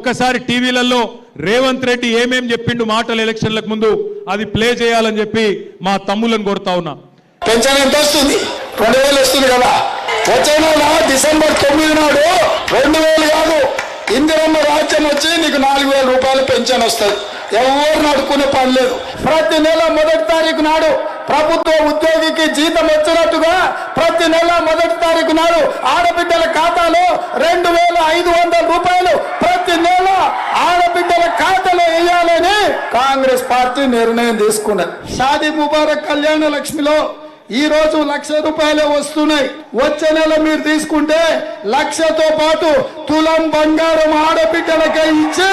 ఒక్కసారి టీవీలలో రేవంత్ రెడ్డి ఏమేం చెప్పిండు మాటలు ఎలక్షన్లకు ముందు అది ప్లే చేయాలని చెప్పి మా తమ్ములను కోరుతా ఉన్నా. పెన్షన్ ఎంత వస్తుంది? 2000 వస్తుంది కదా. వచ్చే నెల డిసెంబర్ 9 నాడు 2000 కాదు, ఇందిరమ్మ రాజ్యం వచ్చి నీకు 4000 రూపాయలు పెన్షన్ వస్తుంది. ఎవరు నడుకునే పని లేదు. ప్రతి నెల 1వ తారీఖు నాడు ప్రభుత్వ ఉద్యోగికి జీతం వచ్చినట్టుగా ప్రతి నెల 1వ తారీఖు నాడు ఆడబిడ్డల ఖాతాలో 2500 రూపాయలు ప్రతి నెల ఆడబిడ్డల ఖాతాలో వేయాలని కాంగ్రెస్ పార్టీ నిర్ణయం తీసుకున్నది. షాదీ ముబారక్ కళ్యాణ లక్ష్మిలో ఈ రోజు 1,00,000 రూపాయలే వస్తున్నాయి. వచ్చే నెల మీరు తీసుకుంటే 1,00,000తో పాటు తులం బంగారం ఆడబిడ్డలకే ఇచ్చి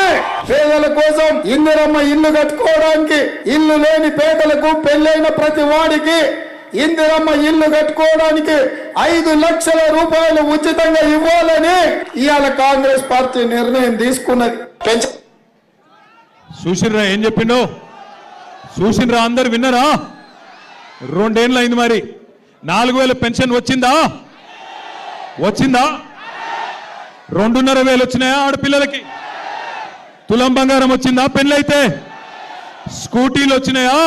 పేదల కోసం ఇందిరమ్మ ఇల్లు కట్టుకోవడానికి, ఇల్లు లేని పేదలకు పెళ్ళైన ప్రతి వాడికి ఇందిరమ్మ ఇల్లు కట్టుకోవడానికి 5 లక్షల రూపాయలు ఉచితంగా ఇవ్వాలని ఇవాళ కాంగ్రెస్ పార్టీ నిర్ణయం తీసుకున్నది. చూసిర్రా ఏం చెప్పిండో? చూసిర్రా? అందరు విన్నరా? 2 ఏళ్ళు అయింది. మరి 4000 పెన్షన్ వచ్చిందా? వచ్చిందా? 2,500 వచ్చినాయా ఆడపిల్లలకి? తులం బంగారం వచ్చిందా? పెళ్ళైతే స్కూటీలు వచ్చినాయా?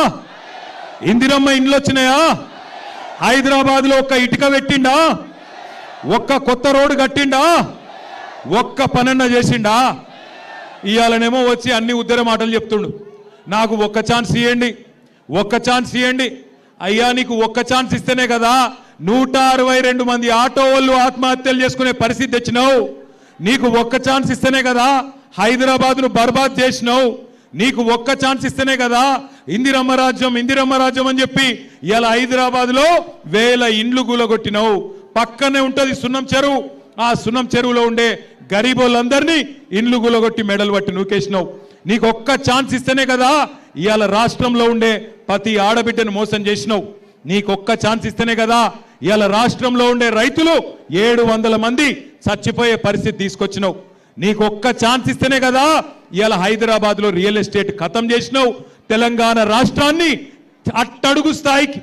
ఇందిరమ్మ ఇండ్లు వచ్చినాయా? హైదరాబాద్ లో ఒక్క ఇటుక పెట్టిండా? ఒక్క కొత్త రోడ్డు కట్టిండా? ఒక్క పనన్న చేసిండా? ఇవాళనేమో వచ్చి అన్ని ఉద్దర మాటలు చెప్తుండు. నాకు ఒక్క ఛాన్స్ ఇవ్వండి, ఒక్క ఛాన్స్ ఇవ్వండి. అయ్యా నీకు ఒక్క ఛాన్స్ ఇస్తేనే కదా 162 మంది ఆటో వాళ్ళు ఆత్మహత్యలు చేసుకునే పరిస్థితి తెచ్చినావు. నీకు ఒక్క ఛాన్స్ ఇస్తేనే కదా హైదరాబాద్ను బర్బాద్ చేసినావు. నీకు ఒక్క ఛాన్స్ ఇస్తేనే కదా ఇందిరమ్మ రాజ్యం ఇందిరమ్మ రాజ్యం అని చెప్పి ఇలా హైదరాబాద్లో 1000 ఇండ్లు కూలగొట్టినావు. పక్కనే ఉంటుంది సున్నం చెరువు. ఆ సున్నం చెరువులో ఉండే గరీబోళ్ళందరినీ ఇండ్లు కూలగొట్టి మెడలు పట్టి నూకేసినావు. నీకు ఒక్క ఛాన్స్ ఇస్తేనే కదా ఇవాళ రాష్ట్రంలో ఉండే ప్రతి ఆడబిడ్డను మోసం చేసినావు. నీకొక్క ఛాన్స్ ఇస్తేనే కదా ఇవాళ రాష్ట్రంలో ఉండే రైతులు 700 మంది చచ్చిపోయే పరిస్థితి తీసుకొచ్చినావు. నీకొక్క ఛాన్స్ ఇస్తేనే కదా ఇవాళ హైదరాబాద్లో రియల్ ఎస్టేట్ ఖతం చేసినావు. తెలంగాణ రాష్ట్రాన్ని అట్టడుగు స్థాయికి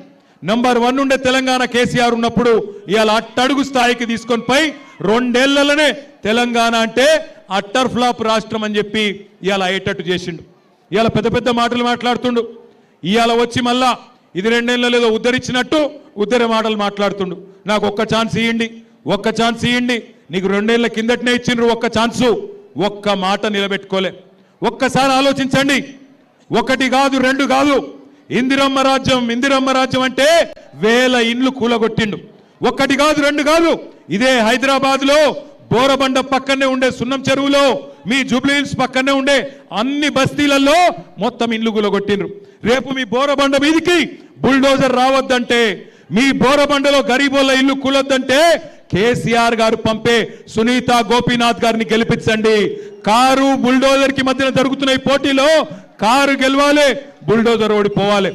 నంబర్ 1 ఉండే తెలంగాణ కేసీఆర్ ఉన్నప్పుడు ఇవాళ అట్టడుగు స్థాయికి తీసుకొని పోయి 2 ఏళ్లలోనే తెలంగాణ అంటే అట్టర్ ఫ్లాప్ రాష్ట్రం అని చెప్పి ఇవాళ అయ్యేటట్టు చేసిండు. ఇవాళ పెద్ద పెద్ద మాటలు మాట్లాడుతుండు. ఇవాళ వచ్చి మళ్ళా ఇది 2 ఏళ్ళలో ఏదో ఉద్ధరించినట్టు ఉద్ధర మాటలు మాట్లాడుతుండు. నాకు ఒక్క ఛాన్స్ ఇవ్వండి, ఒక్క ఛాన్స్ ఇవ్వండి. నీకు 2 ఏళ్ల కిందటనే ఇచ్చిండ్రు ఒక్క ఛాన్సు. ఒక్క మాట నిలబెట్టుకోలే. ఒక్కసారి ఆలోచించండి. 1 కాదు 2 కాదు, ఇందిరమ్మ రాజ్యం ఇందిరమ్మ రాజ్యం అంటే 1000 ఇండ్లు కూలగొట్టిండు. 1 కాదు 2 కాదు, ఇదే హైదరాబాద్ లో బోరబండ పక్కనే ఉండే సున్నం చెరువులో, మీ జూబ్లీ హిల్స్ పక్కనే ఉండే అన్ని బస్తీలలో మొత్తం ఇండ్లు కూలగొట్టిండ్రు. రేపు మీ బోరబండ మీదికి బుల్డోజర్ రావద్దంటే, మీ బోరబండలో గరీబోళ్ళ ఇల్లు కూలొద్దంటే కేసీఆర్ గారు పంపే సునీత గోపీనాథ్ గారిని గెలిపించండి. కారు బుల్డోజర్ కి మధ్యన జరుగుతున్న ఈ పోటీలో కారు గెలవాలి, బుల్డోజర్ ఓడిపోవాలి.